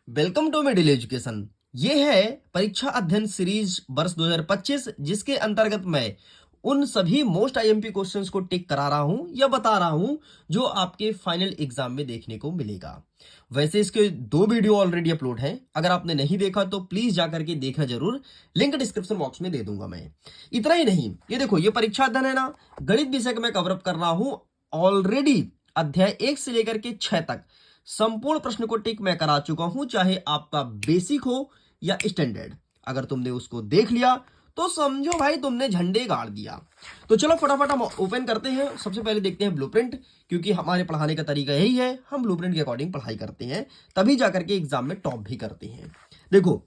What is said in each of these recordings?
Welcome to middle education. ये है परीक्षा अध्ययन सीरीज वर्ष 2025, जिसके अंतर्गत मैं उन सभी मोस्ट आईएमपी क्वेश्चंस को टिक करा रहा हूं या बता रहा हूं जो आपके फाइनल एग्जाम में देखने को मिलेगा। वैसे इसके 2 वीडियो ऑलरेडी अपलोड हैं, अगर आपने नहीं देखा तो प्लीज जाकर के देखना जरूर, लिंक डिस्क्रिप्शन बॉक्स में दे दूंगा मैं। इतना ही नहीं, ये देखो, ये परीक्षा अध्ययन है ना, गणित विषय का मैं कवरअप कर रहा हूं ऑलरेडी। अध्याय 1 से लेकर के 6 तक संपूर्ण प्रश्न को टिक मैं करा चुका हूं, चाहे आपका बेसिक हो या स्टैंडर्ड। अगर तुमने उसको देख लिया तो समझो भाई तुमने झंडे गाड़ दिया। तो चलो फटाफट हम ओपन करते हैं। सबसे पहले देखते हैं ब्लूप्रिंट, क्योंकि हमारे पढ़ाने का तरीका यही है, हम ब्लूप्रिंट के अकॉर्डिंग पढ़ाई करते हैं, तभी जाकर के एग्जाम में टॉप भी करते हैं। देखो,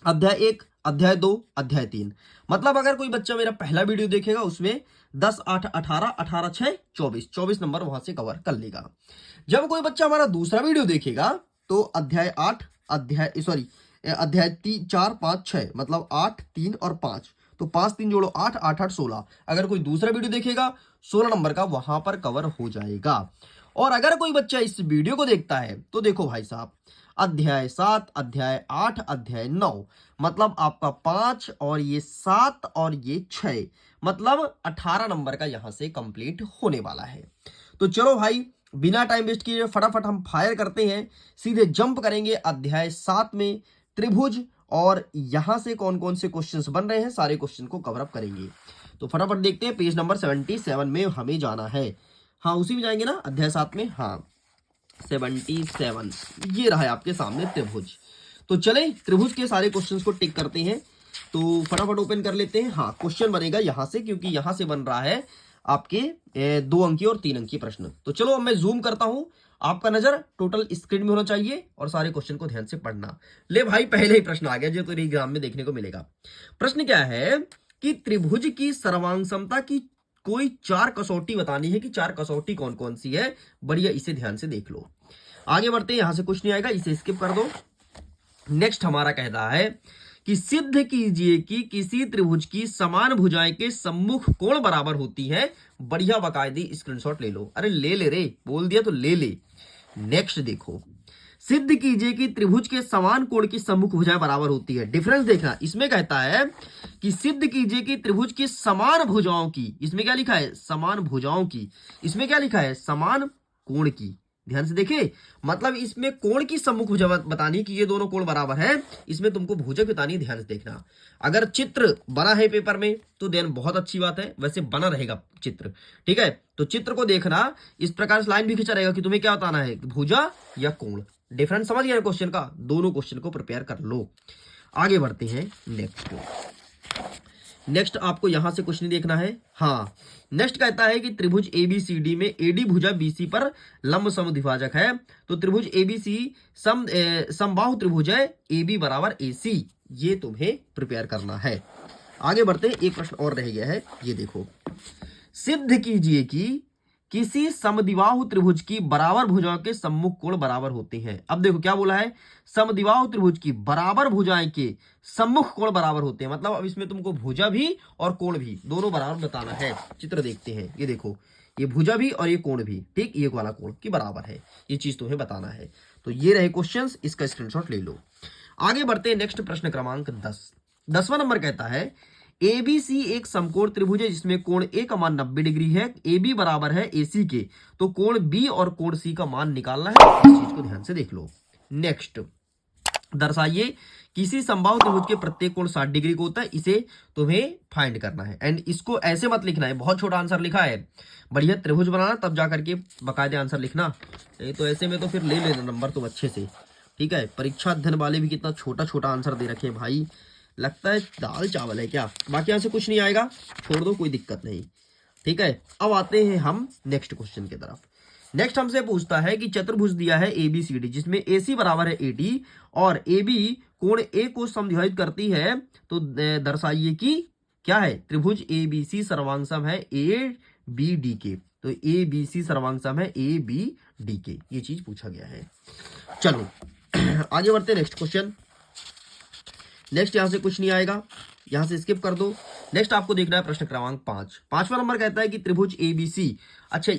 अध्याय 1, अध्याय 2, अध्याय 3, मतलब अगर कोई बच्चा मेरा पहला वीडियो देखेगा उसमें 10, 8, 18, 18, 6, 24 नंबर वहां से कवर कर लेगा। जब कोई बच्चा हमारा दूसरा वीडियो देखेगा तो अध्याय 8, अध्याय 4, 5, 6, मतलब 8, 3 और 5, तो 5, 3 जोड़ो 8, 8, 8, 16। अगर कोई दूसरा वीडियो देखेगा 16 नंबर का वहां पर कवर हो जाएगा। और अगर कोई बच्चा इस वीडियो को देखता है तो देखो भाई साहब, अध्याय 7, अध्याय 8, अध्याय 9, मतलब आपका 5 और ये 7 और ये 6, मतलब 18 नंबर का यहां से कंप्लीट होने वाला है। तो चलो भाई, बिना टाइम वेस्ट किए फटाफट हम फायर करते हैं, सीधे जंप करेंगे अध्याय 7 में, त्रिभुज, और यहां से कौन कौन से क्वेश्चंस बन रहे हैं सारे क्वेश्चन को कवर अप करेंगे। तो फटाफट देखते हैं, पेज नंबर 77 में हमें जाना है। हाँ, उसी में जाएंगे ना, अध्याय 7 में। हाँ, 77 ये रहा है आपके सामने त्रिभुज। तो चले त्रिभुज के सारे क्वेश्चंस को टिक करते हैं। तो फटाफट ओपन कर लेते हैं। हाँ, क्वेश्चन बनेगा यहां से, क्योंकि यहां से बन रहा है आपके 2 अंकीय और 3 अंकीय प्रश्न। तो चलो अब मैं जूम करता हूं, आपका नजर टोटल स्क्रीन में होना चाहिए और सारे क्वेश्चन को ध्यान से पढ़ना। ले भाई, पहले ही प्रश्न आ गया जो तेरे एग्जाम में देखने को मिलेगा। प्रश्न क्या है कि त्रिभुज की सर्वांग समता की कोई 4 कसौटी बतानी है कि 4 कसौटी कौन कौन सी है। बढ़िया, इसे ध्यान से देख लो। आगे बढ़ते हैं, यहां से कुछ नहीं आएगा, इसे स्किप कर दो। नेक्स्ट हमारा कहता है कि सिद्ध कीजिए कि किसी त्रिभुज की समान भुजाएं के सम्मुख कोण बराबर होती है। बढ़िया, बाकायदी स्क्रीनशॉट ले लो। अरे ले ले रे, बोल दिया तो ले ले। नेक्स्ट देखो, सिद्ध कीजिए कि त्रिभुज के समान कोण की सम्मुख भुजाएं बराबर होती है। डिफरेंस देखना, इसमें कहता है कि सिद्ध कीजिए कि त्रिभुज की समान भुजाओं की, इसमें क्या लिखा है, समान भुजाओं की, इसमें क्या लिखा है, समान कोण की। ध्यान से देखे, मतलब इसमें कोण की सम्मुख भुजा बतानी कि ये दोनों कोण बराबर है, इसमें तुमको भुजा बतानी। ध्यान से देखना, अगर चित्र बना है पेपर में तो देन बहुत अच्छी बात है, वैसे बना रहेगा चित्र, ठीक है। तो चित्र को देखना, इस प्रकार से लाइन भी खींचा रहेगा कि तुम्हें क्या बताना है, भुजा या कोण। डिफरेंस समझ गया क्वेश्चन का, दोनों क्वेश्चन को प्रिपेयर कर लो। आगे बढ़ते हैं नेक्स्ट आपको यहां से कुछ नहीं देखना है। हाँ, नेक्स्ट कहता है कि त्रिभुज एबीसीडी में एडी भुजा बीसी पर लंब समद्विभाजक है। तो त्रिभुज एबीसी समबाहु त्रिभुज है, एबी बराबर एसी, ये तुम्हें प्रिपेयर करना है। आगे बढ़ते हैं, एक प्रश्न और रह गया है, ये देखो, सिद्ध कीजिए कि किसी समद्विबाहु त्रिभुज की बराबर भुजाओं के सम्मुख कोण बराबर होते हैं। अब देखो क्या बोला है, समद्विबाहु त्रिभुज की बराबर भुजाएं के सम्मुख कोण बराबर होते हैं, मतलब अब इसमें तुमको भुजा भी और कोण भी दोनों बराबर बताना है। चित्र देखते हैं, ये देखो, ये भुजा भी और ये कोण भी, ठीक, ये वाला कोण की बराबर है, ये चीज तुम्हें बताना है। तो ये रहे क्वेश्चंस, इसका स्क्रीनशॉट ले लो। आगे बढ़ते हैं, नेक्स्ट प्रश्न क्रमांक 10। 10वां नंबर कहता है एबीसी एक समकोण त्रिभुज है जिसमें कोण ए का मान 90 डिग्री है, AB बराबर है AC के, तो कोण B और कोण C का मान निकालना है। इस चीज को ध्यान से देख लो। नेक्स्ट, दर्शाइए किसी समबाहु त्रिभुज के प्रत्येक कोण 60 डिग्री को होता है, इसे तुम्हें फाइंड करना है। एंड इसको ऐसे मत लिखना है, बहुत छोटा आंसर लिखा है, बढ़िया त्रिभुज बनाना तब जाकर के बाकायदे आंसर लिखना। तो ऐसे में तो फिर ले लेना नंबर तुम अच्छे से, ठीक है। परीक्षा अध्ययन वाले भी कितना छोटा छोटा आंसर दे रखे हैं भाई, लगता है दाल चावल है क्या। बाकी यहां से कुछ नहीं आएगा, छोड़ दो, कोई दिक्कत नहीं, ठीक है। अब आते हैं हम नेक्स्ट क्वेश्चन की तरफ। नेक्स्ट हमसे पूछता है कि चतुर्भुज दिया है एबीसीडी जिसमें AC बराबर है AD और AB कोण A को समद्विभाजित करती है, तो दर्शाइए कि क्या है, त्रिभुज ABC सर्वांगसम है ABD के। तो ABC सर्वांगसम है ABD के, ये चीज पूछा गया है। चलो आगे बढ़ते हैं, नेक्स्ट क्वेश्चन। नेक्स्ट यहां से कुछ नहीं आएगा, यहां से स्किप कर दो। नेक्स्ट आपको देखना है प्रश्न क्रमांक 5। 5वां नंबर कहता है कि त्रिभुज एबीसी, अच्छा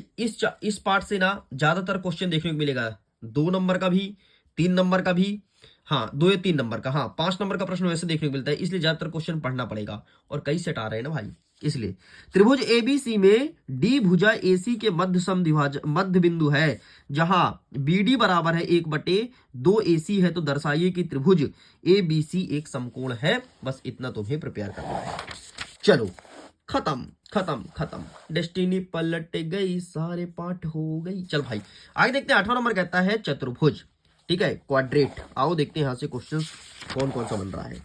इस पार्ट से ना ज्यादातर क्वेश्चन देखने को मिलेगा, 2 नंबर का भी, 3 नंबर का भी, हाँ 2 या 3 नंबर का, हाँ 5 नंबर का प्रश्न वैसे देखने को मिलता है, इसलिए ज्यादातर क्वेश्चन पढ़ना पड़ेगा और कई सेट आ रहे हैं ना भाई, इसलिए। त्रिभुज एबीसी में डी भुजा एसी के मध्य मध्य बिंदु है, जहां बीडी बराबर है 1/2 एसी है, तो दर्शाइए कि त्रिभुज एबीसी एक समकोण है। बस इतना तुम्हें प्रिपेयर करना है। चलो खत्म खत्म खत्म, डेस्टिनी पलट गई, सारे पाठ हो गई। चल भाई आगे देखते हैं। 8वां नंबर कहता है चतुर्भुज, ठीक है, क्वाड्रेट। आओ देखते हैं यहां से क्वेश्चन कौन कौन सा बन रहा है।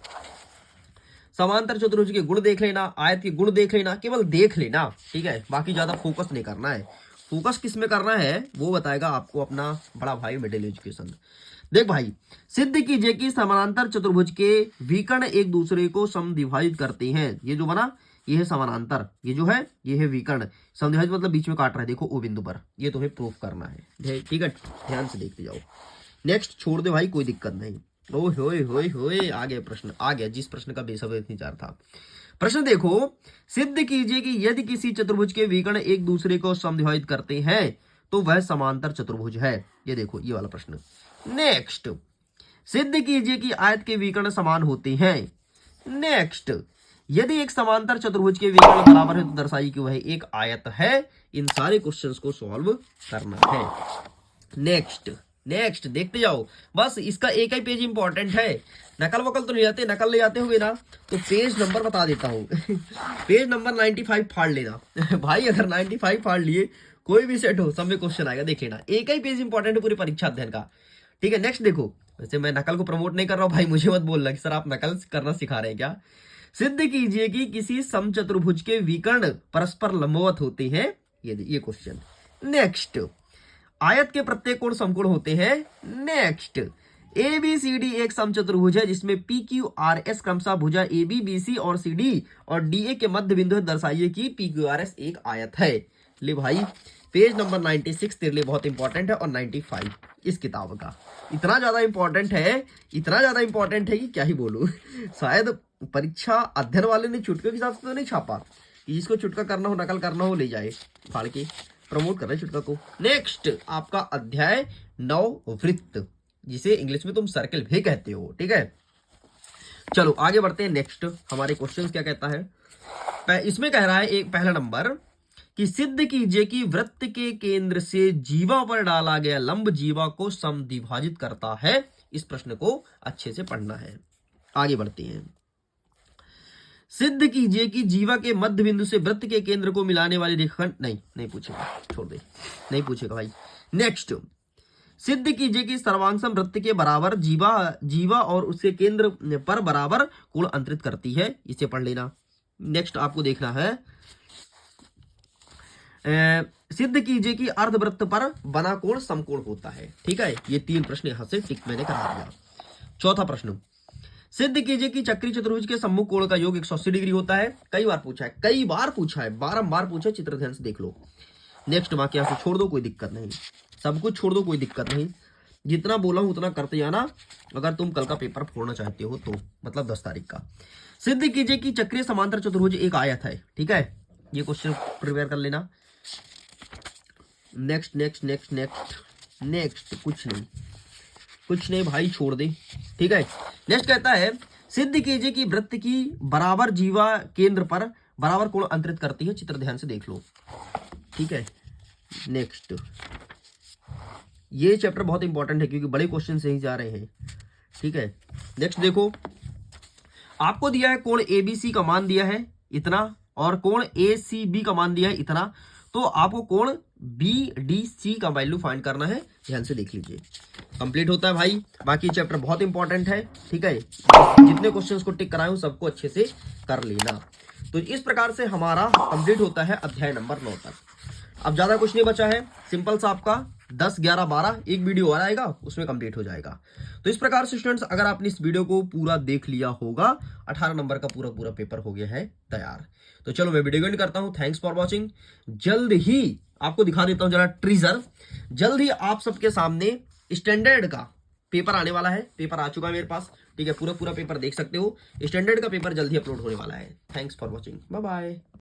समांतर चतुर्भुज के गुण देख लेना, आयत के गुण देख लेना, केवल देख लेना, ठीक है, बाकी ज्यादा फोकस नहीं करना है। फोकस किस में करना है वो बताएगा आपको अपना बड़ा भाई मिडिल एजुकेशन। देख भाई, सिद्ध कीजिए कि समानांतर चतुर्भुज के विकर्ण एक दूसरे को समद्विभाजित करते हैं। ये जो बना ये है समानांतर, ये जो है ये है विकर्ण। समद्विभाजित मतलब बीच में काट रहा है, देखो ओ बिंदु पर, ये तुम्हें प्रूफ करना है, ठीक है, ध्यान से देखते जाओ। नेक्स्ट छोड़ दे भाई, कोई दिक्कत नहीं। ओए होए होए होए, आ गया प्रश्न, आ गया जिस प्रश्न का बेसब्री इंतजार था। प्रश्न देखो, सिद्ध कीजिए कि यदि किसी चतुर्भुज के विकर्ण एक दूसरे को समद्विभाजित करते हैं तो वह समांतर चतुर्भुज है। ये देखो ये वाला प्रश्न। नेक्स्ट, सिद्ध कीजिए कि आयत के विकर्ण समान होते हैं। नेक्स्ट, यदि एक समांतर चतुर्भुज के विकर्ण बराबर है तो दर्शाइए कि वह एक आयत है। इन सारे क्वेश्चंस को सॉल्व करना है। नेक्स्ट नेक्स्ट देखते जाओ, बस इसका एक ही पेज इंपॉर्टेंट है। नकल वकल तो नहीं आते, नकल ले आते होगे ना तो पेज नंबर बता देता हूँ पेज नंबर 95 फाड़ लेना भाई, अगर 95 फाड़ लिए कोई भी सेट हो सब में क्वेश्चन आएगा, देख लेना। एक ही पेज इंपॉर्टेंट है पूरी परीक्षा अध्ययन का, ठीक है। नेक्स्ट देखो, वैसे मैं नकल को प्रमोट नहीं कर रहा हूँ भाई, मुझे मत बोलना कि सर आप नकल करना सिखा रहे हैं क्या। सिद्ध कीजिए कि किसी समचतुर्भुज के विकर्ण परस्पर लंबवत होते हैं। ये क्वेश्चन। नेक्स्ट, आयत के प्रत्येक कोण समकोण होते हैं। नेक्स्ट, ABCD एक समचतुर्भुज है जिसमें PQRS क्रमशः भुजा AB, BC और CD और DA के मध्य बिंदु है, दर्शाइए कि PQRS एक आयत है। ले भाई, पेज नंबर 96 तेरे लिए बहुत इंपॉर्टेंट है और 95 इस किताब का इतना ज्यादा इंपॉर्टेंट है, इतना ज्यादा इंपॉर्टेंट है कि क्या ही बोलूं शायद परीक्षा अध्ययन वाले ने चुटके के हिसाब से तो नहीं छापा कि जिसको चुटका करना हो नकल करना हो ले जाए फाड़ के, प्रमोट कर रहे चुटका को। नेक्स्ट आपका अध्याय 9 वृत्त, जिसे इंग्लिश में तुम सर्कल भी कहते हो, ठीक है। चलो आगे बढ़ते हैं। नेक्स्ट हमारे क्वेश्चन क्या कहता है, इसमें कह रहा है एक पहला नंबर कि सिद्ध कीजिए कि वृत्त के केंद्र से जीवा पर डाला गया लंब जीवा को समद्विभाजित करता है। इस प्रश्न को अच्छे से पढ़ना है। आगे बढ़ते हैं। सिद्ध कीजिए कि जीवा के मध्य बिंदु से वृत्त के केंद्र को मिलाने वाली रेखाखंड, नहीं पूछेगा, छोड़ दे, नहीं पूछेगा भाई। नेक्स्ट, सिद्ध कीजिए कि सर्वांगसम वृत्त के बराबर जीवा और उसके केंद्र पर बराबर कोण अंतरित करती है। इसे पढ़ लेना। नेक्स्ट आपको देखना है, सिद्ध कीजिए कि अर्धवृत्त पर बना कोण समकोण होता है, ठीक है। ये 3 प्रश्न यहां से टिक मैंने करा दिया। चौथा प्रश्न, सिद्ध कीजिए कि चक्री चतुर्भुज के सम्मुख कोण का योग 180 डिग्री होता है। कई बार पूछा है, बारंबार पूछा है, चित्र ध्यान से देख लो। नेक्स्ट बाकी यहां से छोड़ दो, कोई दिक्कत नहीं, सब कुछ छोड़ दो, कोई दिक्कत नहीं। जितना बोला हूं उतना करते जाना, अगर तुम कल का पेपर फोड़ना चाहते हो तो, मतलब 10 तारीख का। सिद्ध कीजिए कि चक्रीय समांतर चतुर्भुज एक आयत है, ठीक है। ये क्वेश्चन प्रिपेयर कर लेना। Next next next next next कुछ नहीं भाई, छोड़ दे, ठीक है। नेक्स्ट कहता है, सिद्ध कीजिए कि वृत्त की बराबर जीवा केंद्र पर बराबर कोण अंतरित करती है। चित्र ध्यान से देख लो, ठीक है। नेक्स्ट, ये चैप्टर बहुत इंपॉर्टेंट है क्योंकि बड़े क्वेश्चन से ही जा रहे हैं, ठीक है। नेक्स्ट देखो, आपको दिया है कोण ABC का मान दिया है इतना और कोण ACB का मान दिया है इतना, तो आपको कोण BDC का वैल्यू फाइंड करना है। ध्यान से देख लीजिए, कंप्लीट होता है भाई। बाकी चैप्टर बहुत इंपॉर्टेंट है, ठीक है। जितने क्वेश्चंस को टिक कराए सबको अच्छे से कर लेना। तो इस प्रकार से हमारा कंप्लीट होता है अध्याय नंबर 9 तक। अब ज्यादा कुछ नहीं बचा है, सिंपल सा आपका 10, 11, 12 एक वीडियो और आएगा, उसमें कंप्लीट हो जाएगा। तो इस प्रकार से स्टूडेंट्स, अगर आपने इस वीडियो को पूरा देख लिया होगा, 18 नंबर का पूरा पेपर हो गया है तैयार। तो चलो मैं वीडियो एंड करता हूं। Thanks for watching. जल्द ही आपको दिखा देता हूं जरा ट्रीजर, जल्द ही आप सबके सामने स्टैंडर्ड का पेपर आने वाला है। पेपर आ चुका है मेरे पास, ठीक है। पूरा पेपर देख सकते हो। स्टैंडर्ड का पेपर जल्द ही अपलोड होने वाला है। Thanks for watching, bye bye.